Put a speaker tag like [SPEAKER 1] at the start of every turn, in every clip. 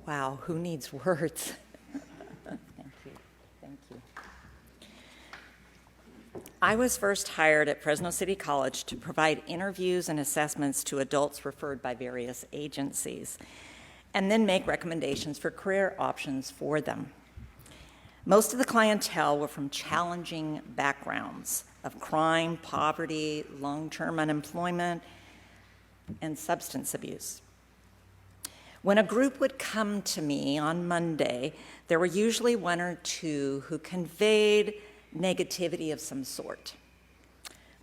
[SPEAKER 1] Wow, who needs words? Thank you. Thank you. I was first hired at Fresno City College to provide interviews and assessments to adults referred by various agencies, and then make recommendations for career options for them. Most of the clientele were from challenging backgrounds of crime, poverty, long-term unemployment, and substance abuse. When a group would come to me on Monday, there were usually one or two who conveyed negativity of some sort.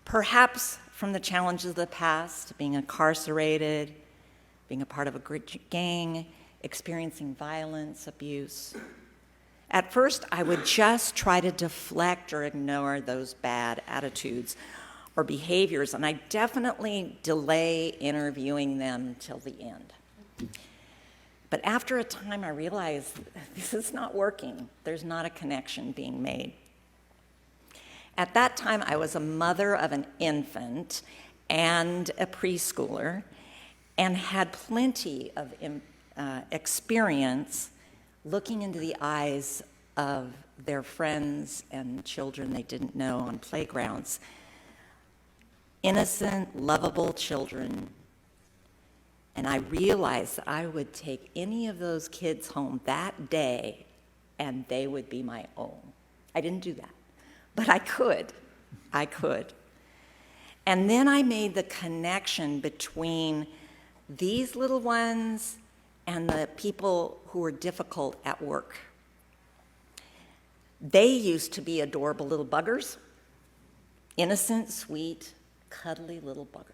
[SPEAKER 1] Perhaps from the challenges of the past, being incarcerated, being a part of a gang, experiencing violence, abuse. At first, I would just try to deflect or ignore those bad attitudes or behaviors, and I definitely delay interviewing them till the end. But after a time, I realized this is not working. There's not a connection being made. At that time, I was a mother of an infant and a preschooler and had plenty of experience looking into the eyes of their friends and children they didn't know on playgrounds. Innocent, lovable children. And I realized that I would take any of those kids home that day and they would be my own. I didn't do that, but I could. And then I made the connection between these little ones and the people who were difficult at work. They used to be adorable little buggers, innocent, sweet, cuddly little buggers.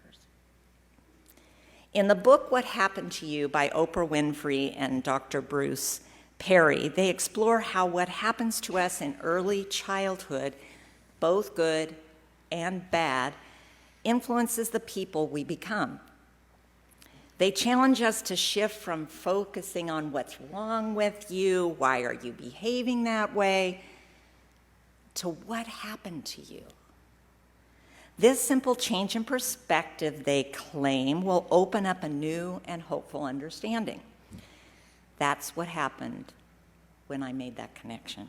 [SPEAKER 1] In the book, What Happened to You by Oprah Winfrey and Dr. Bruce Perry, they explore how what happens to us in early childhood, both good and bad, influences the people we become. They challenge us to shift from focusing on what's wrong with you, why are you behaving that way, to what happened to you. This simple change in perspective, they claim, will open up a new and hopeful understanding. That's what happened when I made that connection.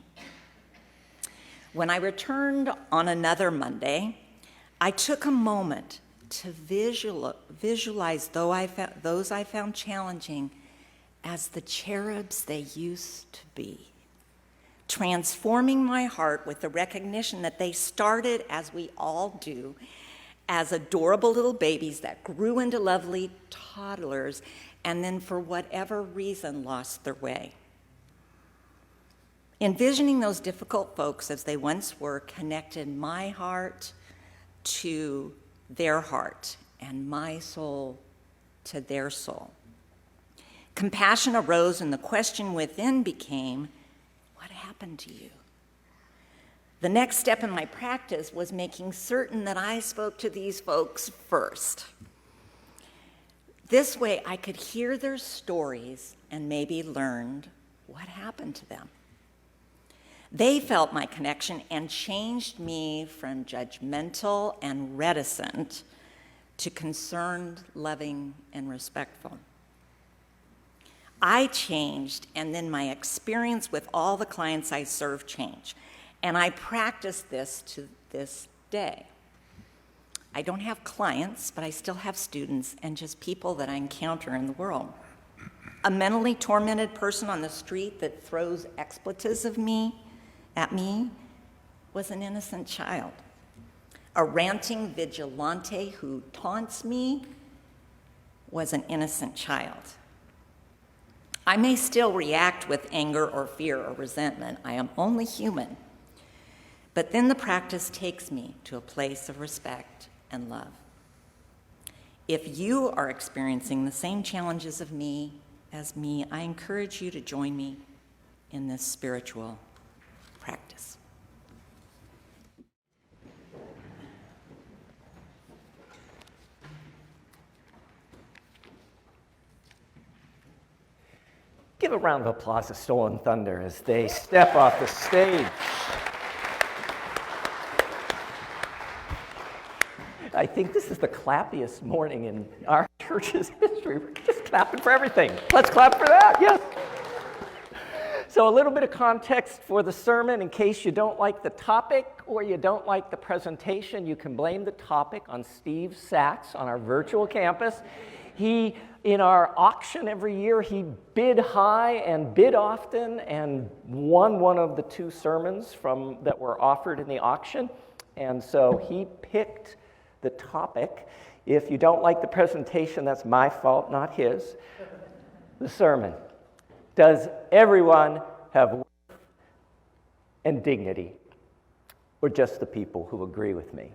[SPEAKER 1] When I returned on another Monday, I took a moment to visualize those I found challenging as the cherubs they used to be, transforming my heart with the recognition that they started, as we all do, as adorable little babies that grew into lovely toddlers and then for whatever reason lost their way. Envisioning those difficult folks as they once were connected my heart to their heart and my soul to their soul. Compassion arose and the question within became, what happened to you? The next step in my practice was making certain that I spoke to these folks first. This way I could hear their stories and maybe learned what happened to them. They felt my connection and changed me from judgmental and reticent to concerned, loving, and respectful. I changed, and then my experience with all the clients I serve changed. And I practice this to this day. I don't have clients, but I still have students and just people that I encounter in the world. A mentally tormented person on the street that throws expletives at me was an innocent child. A ranting vigilante who taunts me was an innocent child. I may still react with anger or fear or resentment. I am only human. But then the practice takes me to a place of respect and love. If you are experiencing the same challenges as me, I encourage you to join me in this spiritual practice.
[SPEAKER 2] Give a round of applause to Stolen Thunder as they step off the stage. I think this is the clappiest morning in our church's history. We're just clapping for everything. Let's clap for that, yes. So a little bit of context for the sermon in case you don't like the topic or you don't like the presentation. You can blame the topic on Steve Sachs on our virtual campus. In our auction every year, he bid high and bid often and won one of the two sermons that were offered in the auction. And so he picked the topic. If you don't like the presentation, that's my fault, not his. The sermon. Does everyone have worth and dignity, or just the people who agree with me?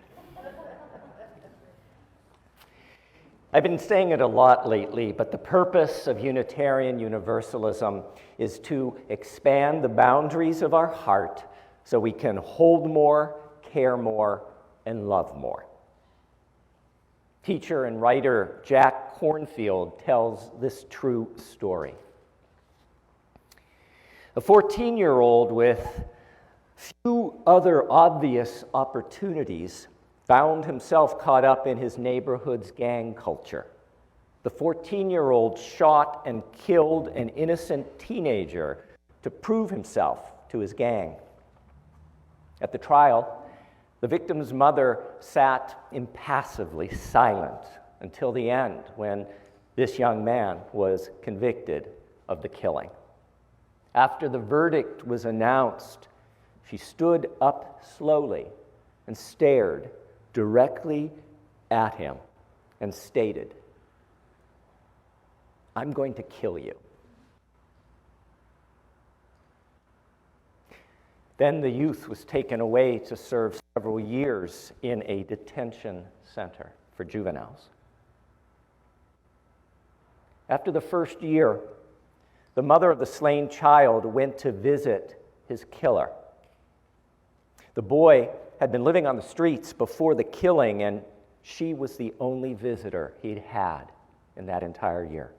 [SPEAKER 2] I've been saying it a lot lately, but the purpose of Unitarian Universalism is to expand the boundaries of our heart so we can hold more, care more, and love more. Teacher and writer Jack Kornfield tells this true story. A 14-year-old with few other obvious opportunities found himself caught up in his neighborhood's gang culture. The 14-year-old shot and killed an innocent teenager to prove himself to his gang. At the trial, the victim's mother sat impassively silent until the end when this young man was convicted of the killing. After the verdict was announced, she stood up slowly and stared directly at him and stated, "I'm going to kill you." Then the youth was taken away to serve several years in a detention center for juveniles. After the first year, the mother of the slain child went to visit his killer. The boy had been living on the streets before the killing, and she was the only visitor he'd had in that entire year.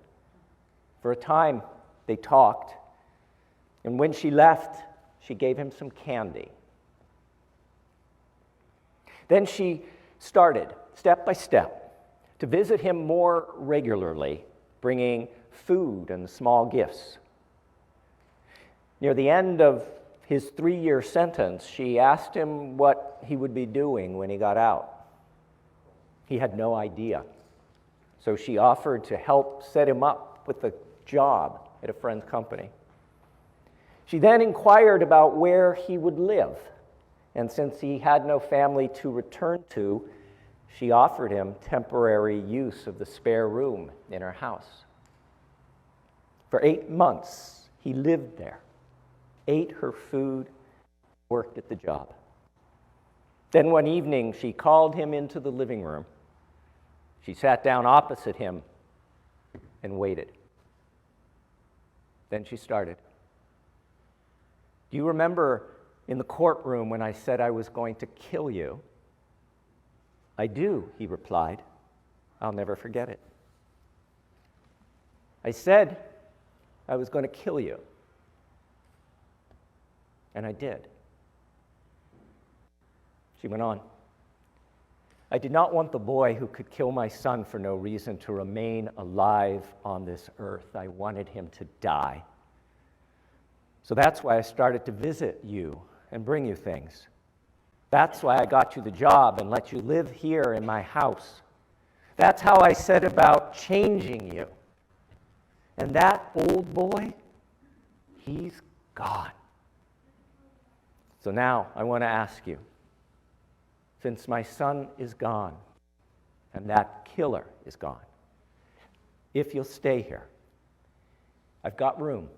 [SPEAKER 2] For a time, they talked, and when she left, she gave him some candy. Then she started, step by step, to visit him more regularly, bringing food and small gifts. Near the end of his 3-year sentence, she asked him what he would be doing when he got out. He had no idea. So she offered to help set him up with a job at a friend's company. She then inquired about where he would live, and since he had no family to return to, she offered him temporary use of the spare room in her house. For 8 months, he lived there, ate her food, worked at the job. Then one evening, she called him into the living room. She sat down opposite him and waited. Then she started. "Do you remember in the courtroom when I said I was going to kill you?" "I do," he replied. "I'll never forget it." "I said I was going to kill you. And I did." She went on. "I did not want the boy who could kill my son for no reason to remain alive on this earth. I wanted him to die. So that's why I started to visit you and bring you things. That's why I got you the job and let you live here in my house. That's how I set about changing you. And that old boy, he's gone. So now I want to ask you, since my son is gone and that killer is gone, if you'll stay here, I've got room,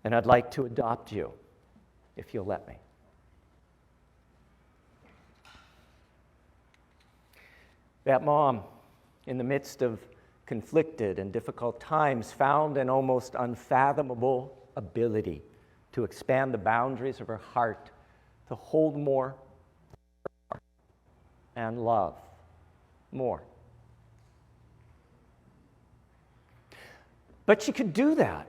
[SPEAKER 2] and I'd like to adopt you, if you'll let me." That mom, in the midst of conflicted and difficult times, found an almost unfathomable ability to expand the boundaries of her heart, to hold more and love more. But she could do that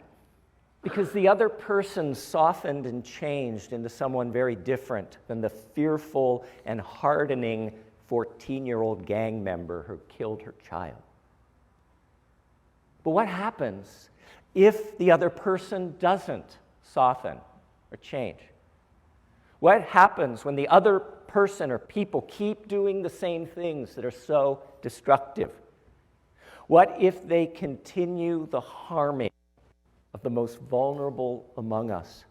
[SPEAKER 2] because the other person softened and changed into someone very different than the fearful and hardening 14-year-old gang member who killed her child. But what happens if the other person doesn't soften, or change? What happens when the other person or people keep doing the same things that are so destructive? What if they continue the harming of the most vulnerable among us?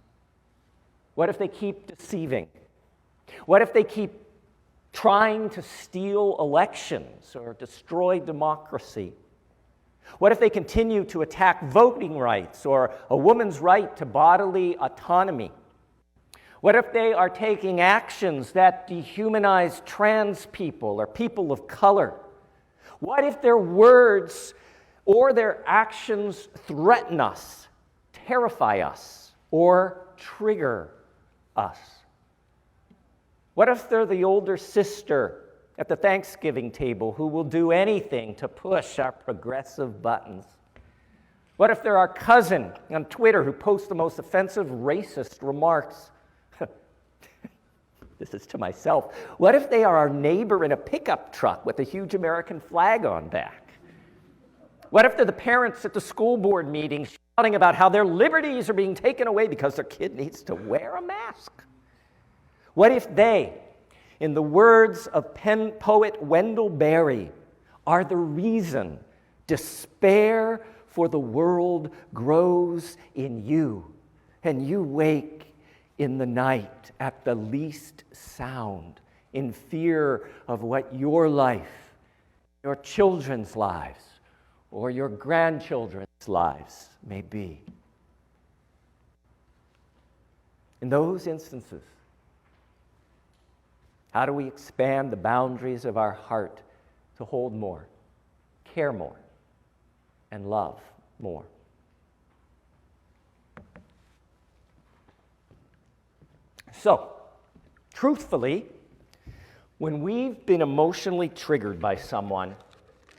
[SPEAKER 2] What if they keep deceiving? What if they keep trying to steal elections or destroy democracy? What if they continue to attack voting rights or a woman's right to bodily autonomy? What if they are taking actions that dehumanize trans people or people of color? What if their words or their actions threaten us, terrify us, or trigger us? What if they're the older sister at the Thanksgiving table who will do anything to push our progressive buttons? What if they're our cousin on Twitter who posts the most offensive racist remarks? This is to myself. What if they are our neighbor in a pickup truck with a huge American flag on back? What if they're the parents at the school board meeting shouting about how their liberties are being taken away because their kid needs to wear a mask? What if they, in the words of pen poet Wendell Berry, are the reason despair for the world grows in you, and you wake in the night at the least sound, in fear of what your life, your children's lives, or your grandchildren's lives may be? In those instances, how do we expand the boundaries of our heart to hold more, care more, and love more? So, truthfully, when we've been emotionally triggered by someone,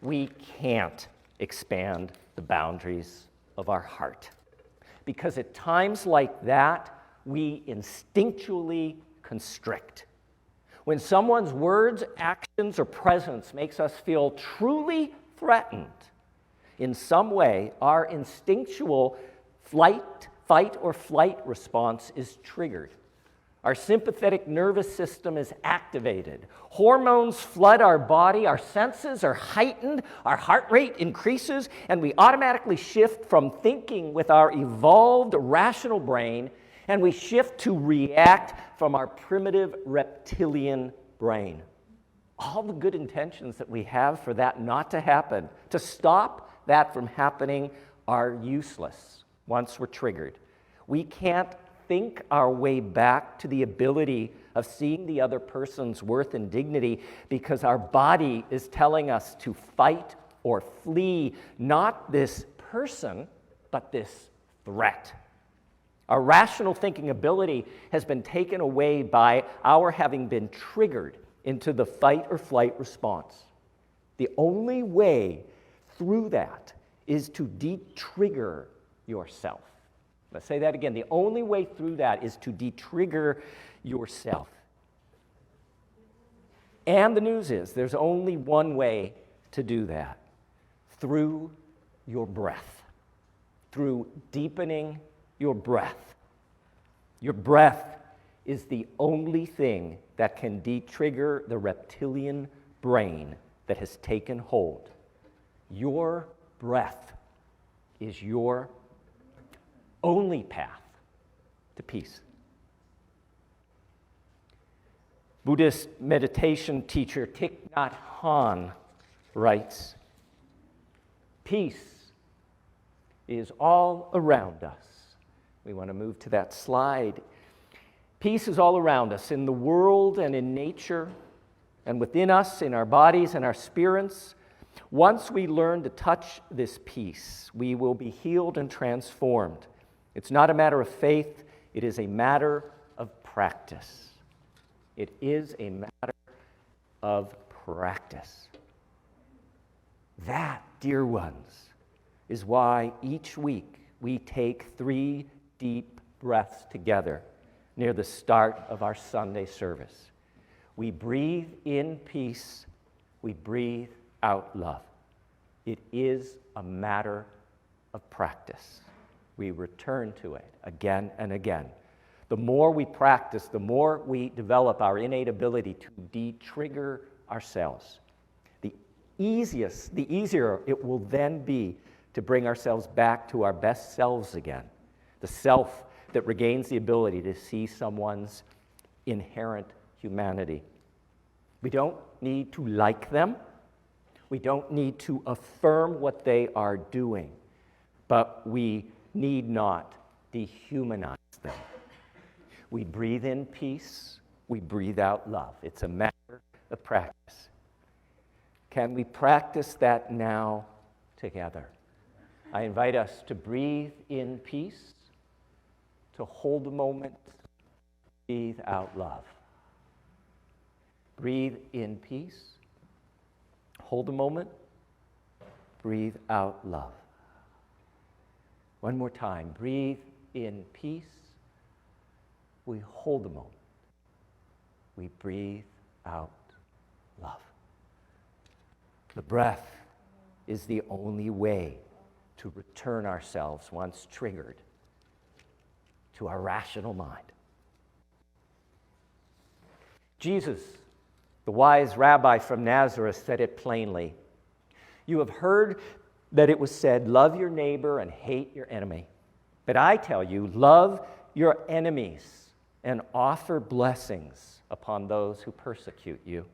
[SPEAKER 2] we can't expand the boundaries of our heart. Because at times like that, we instinctually constrict. When someone's words, actions, or presence makes us feel truly threatened in some way, our instinctual fight or flight response is triggered. Our sympathetic nervous system is activated. Hormones flood our body, our senses are heightened, our heart rate increases, and we automatically shift from thinking with our evolved rational brain, and we shift to react from our primitive reptilian brain. All the good intentions that we have for that not to happen, to stop that from happening, are useless once we're triggered. We can't think our way back to the ability of seeing the other person's worth and dignity because our body is telling us to fight or flee not this person, but this threat. Our rational thinking ability has been taken away by our having been triggered into the fight or flight response. The only way through that is to de-trigger yourself. Let's say that again. The only way through that is to de-trigger yourself. And the news is there's only one way to do that: through your breath, through deepening your breath. Your breath is the only thing that can de-trigger the reptilian brain that has taken hold. Your breath is your only path to peace. Buddhist meditation teacher Thich Nhat Hanh writes, "Peace is all around us." We want to move to that slide. Peace is all around us, in the world and in nature, and within us, in our bodies and our spirits. Once we learn to touch this peace, we will be healed and transformed. It's not a matter of faith, it is a matter of practice. It is a matter of practice. That, dear ones, is why each week we take 3 deep breaths together near the start of our Sunday service. We breathe in peace, we breathe out love. It is a matter of practice. we return to it again and again. The more we practice, the more we develop our innate ability to de-trigger ourselves. The easier it will then be to bring ourselves back to our best selves again, the self that regains the ability to see someone's inherent humanity. We don't need to like them. We don't need to affirm what they are doing, but we need not dehumanize them. We breathe in peace, we breathe out love. It's a matter of practice. Can we practice that now together? I invite us to breathe in peace, to hold a moment, breathe out love. Breathe in peace, hold a moment, breathe out love. One more time, breathe in peace, we hold a moment, we breathe out love. The breath is the only way to return ourselves, once triggered, to our rational mind. Jesus, the wise rabbi from Nazareth, said it plainly. You have heard that it was said, love your neighbor and hate your enemy. But I tell you, love your enemies and offer blessings upon those who persecute you.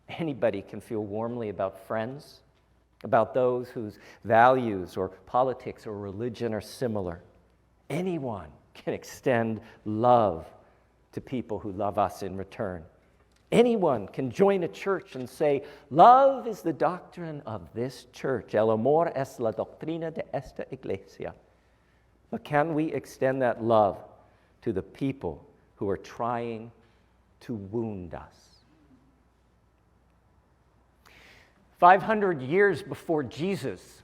[SPEAKER 2] Anybody can feel warmly about friends, about those whose values or politics or religion are similar. Anyone can extend love to people who love us in return. Anyone can join a church and say, love is the doctrine of this church. El amor es la doctrina de esta iglesia. But can we extend that love to the people who are trying to wound us? 500 years before Jesus,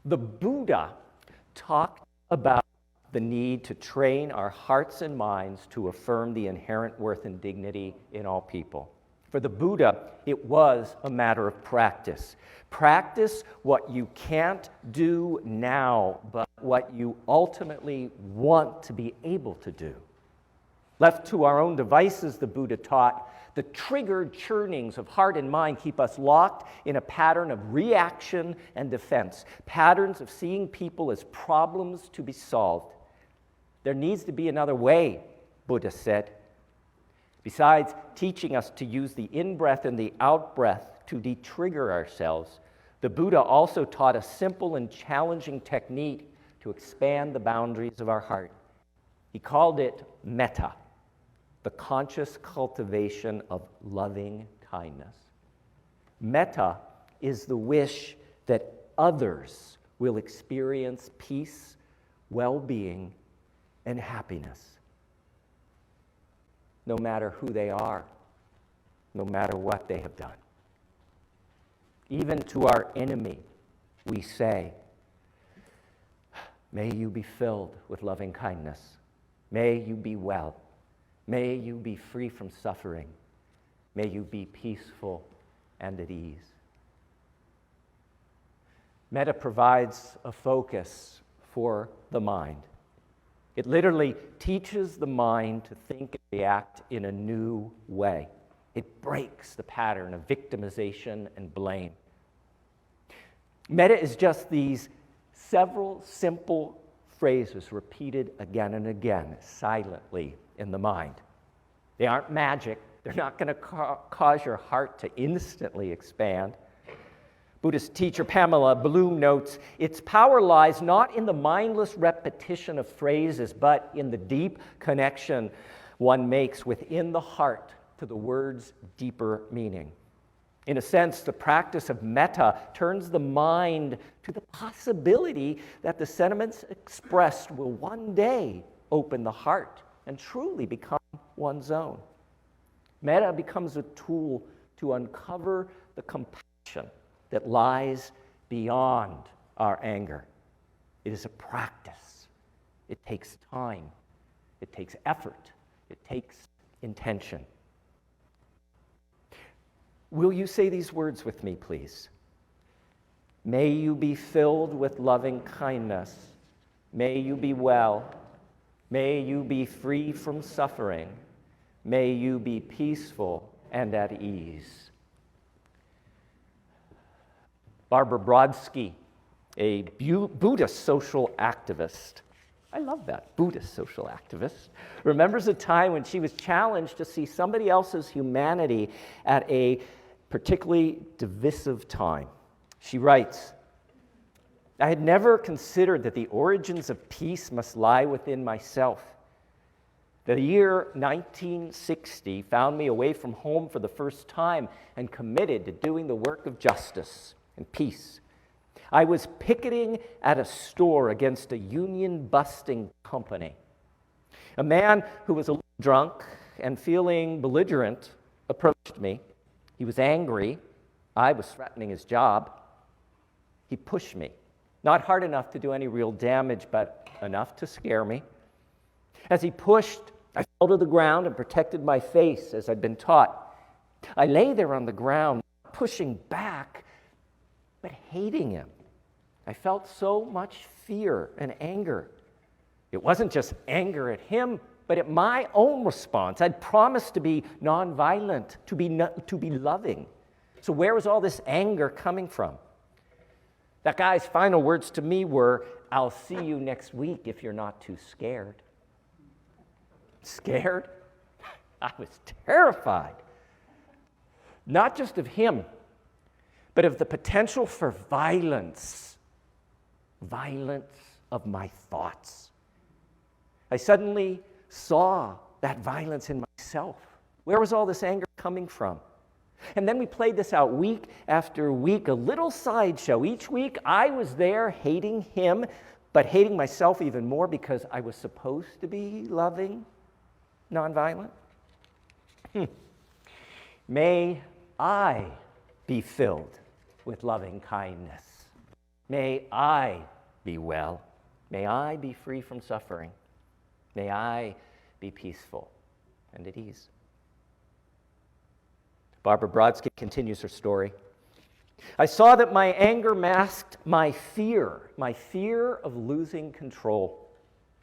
[SPEAKER 2] the Buddha talked about the need to train our hearts and minds to affirm the inherent worth and dignity in all people. For the Buddha, it was a matter of practice. Practice what you can't do now, but what you ultimately want to be able to do. Left to our own devices, the Buddha taught, the triggered churnings of heart and mind keep us locked in a pattern of reaction and defense, patterns of seeing people as problems to be solved. There needs to be another way, Buddha said. Besides teaching us to use the in-breath and the out-breath to de-trigger ourselves, the Buddha also taught a simple and challenging technique to expand the boundaries of our heart. He called it metta, the conscious cultivation of loving kindness. Metta is the wish that others will experience peace, well-being, and happiness, no matter who they are, no matter what they have done. Even to our enemy, we say, may you be filled with loving kindness. May you be well. May you be free from suffering. May you be peaceful and at ease. Metta provides a focus for the mind. It literally teaches the mind to think and react in a new way. It breaks the pattern of victimization and blame. Metta is just these several simple phrases repeated again and again, silently in the mind. They aren't magic. They're not going to cause your heart to instantly expand. Buddhist teacher Pamela Bloom notes, its power lies not in the mindless repetition of phrases, but in the deep connection one makes within the heart to the word's deeper meaning. In a sense, the practice of metta turns the mind to the possibility that the sentiments expressed will one day open the heart and truly become one's own. Metta becomes a tool to uncover the compassion that lies beyond our anger. It is a practice. It takes time. It takes effort. It takes intention. Will you say these words with me, please? May you be filled with loving kindness. May you be well. May you be free from suffering. May you be peaceful and at ease. Barbara Brodsky, a Buddhist social activist, I love that, Buddhist social activist, remembers a time when she was challenged to see somebody else's humanity at a particularly divisive time. She writes, I had never considered that the origins of peace must lie within myself. The year 1960 found me away from home for the first time and committed to doing the work of justice and peace. I was picketing at a store against a union-busting company. A man who was a little drunk and feeling belligerent approached me. He was angry. I was threatening his job. He pushed me. Not hard enough to do any real damage, but enough to scare me. As he pushed, I fell to the ground and protected my face as I'd been taught. I lay there on the ground, pushing back, but hating him. I felt so much fear and anger. It wasn't just anger at him, but at my own response. I'd promised to be nonviolent, to be loving. So where was all this anger coming from? That guy's final words to me were, I'll see you next week if you're not too scared. Scared? I was terrified. Not just of him, but of the potential for violence of my thoughts. I suddenly saw that violence in myself. Where was all this anger coming from? And then we played this out week after week, a little sideshow. Each week I was there hating him, but hating myself even more because I was supposed to be loving, nonviolent. May I be filled with loving kindness. May I be well. May I be free from suffering. May I be peaceful and at ease. Barbara Brodsky continues her story. I saw that my anger masked my fear of losing control.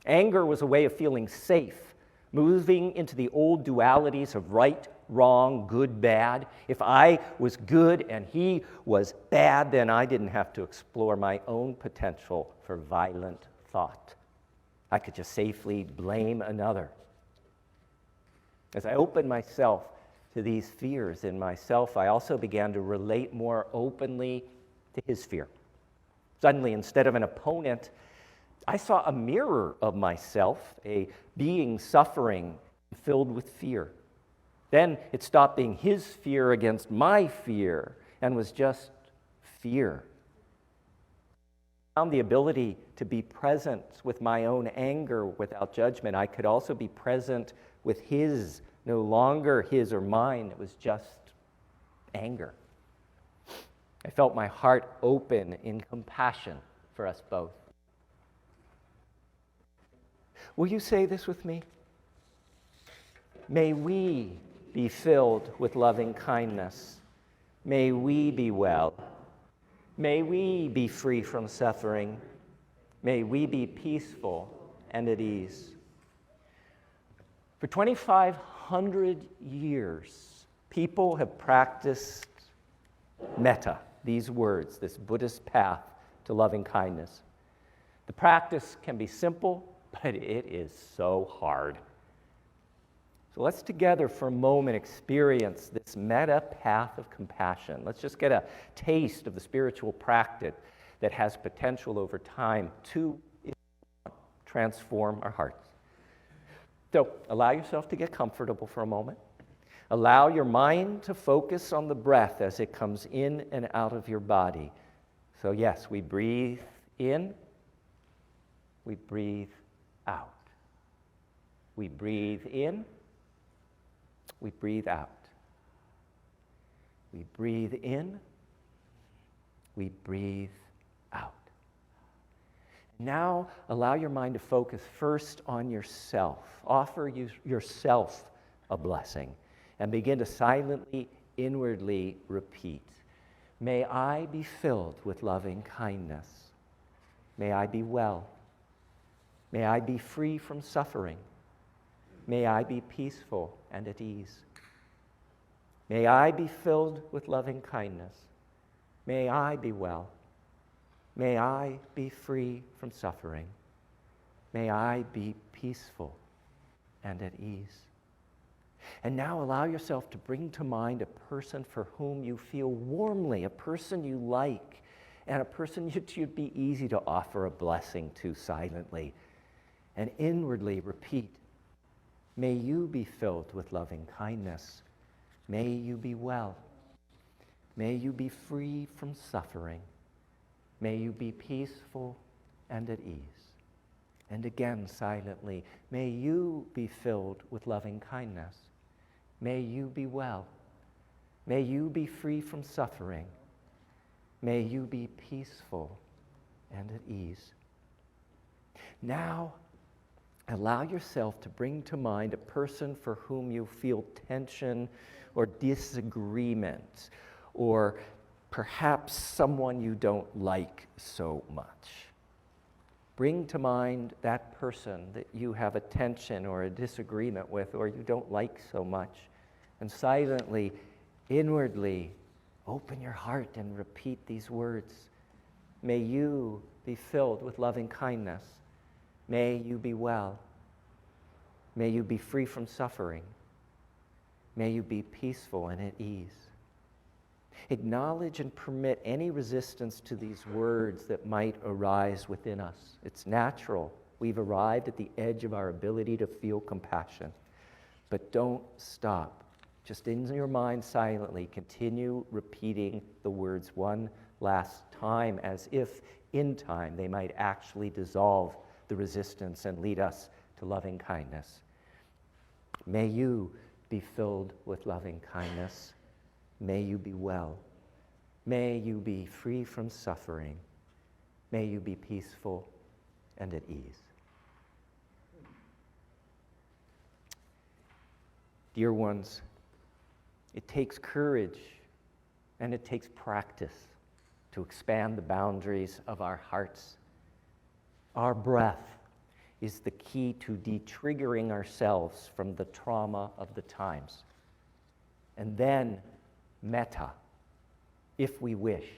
[SPEAKER 2] Anger was a way of feeling safe, moving into the old dualities of right, wrong, good, bad. If I was good and he was bad, then I didn't have to explore my own potential for violent thought. I could just safely blame another. As I opened myself to these fears in myself, I also began to relate more openly to his fear. Suddenly, instead of an opponent, I saw a mirror of myself, a being suffering, filled with fear. Then it stopped being his fear against my fear and was just fear. I found the ability to be present with my own anger without judgment. I could also be present with his, no longer his or mine. It was just anger. I felt my heart open in compassion for us both. Will you say this with me? May we be filled with loving kindness. May we be well. May we be free from suffering. May we be peaceful and at ease. For 2,500 years, people have practiced metta, these words, this Buddhist path to loving kindness. The practice can be simple, but it is so hard. So let's together for a moment experience this metta path of compassion. Let's just get a taste of the spiritual practice that has potential over time to transform our hearts. So allow yourself to get comfortable for a moment. Allow your mind to focus on the breath as it comes in and out of your body. So yes, we breathe in, we breathe out. We breathe in, we breathe out. We breathe in, we breathe out. Now, allow your mind to focus first on yourself. Offer yourself a blessing and begin to silently, inwardly repeat. May I be filled with loving kindness. May I be well. May I be free from suffering. May I be peaceful and at ease. May I be filled with loving kindness. May I be well. May I be free from suffering. May I be peaceful and at ease. And now allow yourself to bring to mind a person for whom you feel warmly, a person you like, and a person you'd be easy to offer a blessing to silently. And inwardly repeat, may you be filled with loving kindness. May you be well. May you be free from suffering. May you be peaceful and at ease. And again, silently, may you be filled with loving kindness. May you be well. May you be free from suffering. May you be peaceful and at ease. Now, allow yourself to bring to mind a person for whom you feel tension or disagreement, or perhaps someone you don't like so much. Bring to mind that person that you have a tension or a disagreement with, or you don't like so much, and silently, inwardly, open your heart and repeat these words. May you be filled with loving kindness. May you be well. May you be free from suffering. May you be peaceful and at ease. Acknowledge and permit any resistance to these words that might arise within us. It's natural. We've arrived at the edge of our ability to feel compassion. But don't stop. Just in your mind silently, continue repeating the words one last time, as if in time they might actually dissolve the resistance and lead us to loving kindness. May you be filled with loving kindness. May you be well. May you be free from suffering. May you be peaceful and at ease. Dear ones, it takes courage and it takes practice to expand the boundaries of our hearts. Our breath is the key to de-triggering ourselves from the trauma of the times. And then metta, if we wish,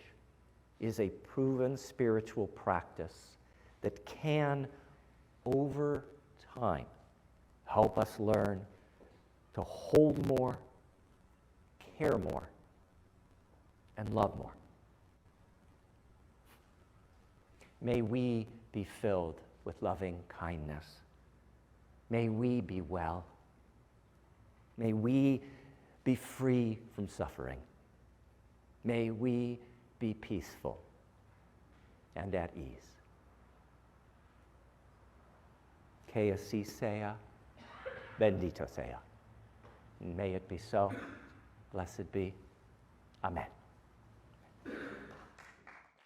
[SPEAKER 2] is a proven spiritual practice that can, over time, help us learn to hold more, care more, and love more. May we be filled with loving kindness. May we be well. May we be free from suffering. May we be peaceful and at ease. Que así sea, bendito sea. And may it be so. Blessed be. Amen.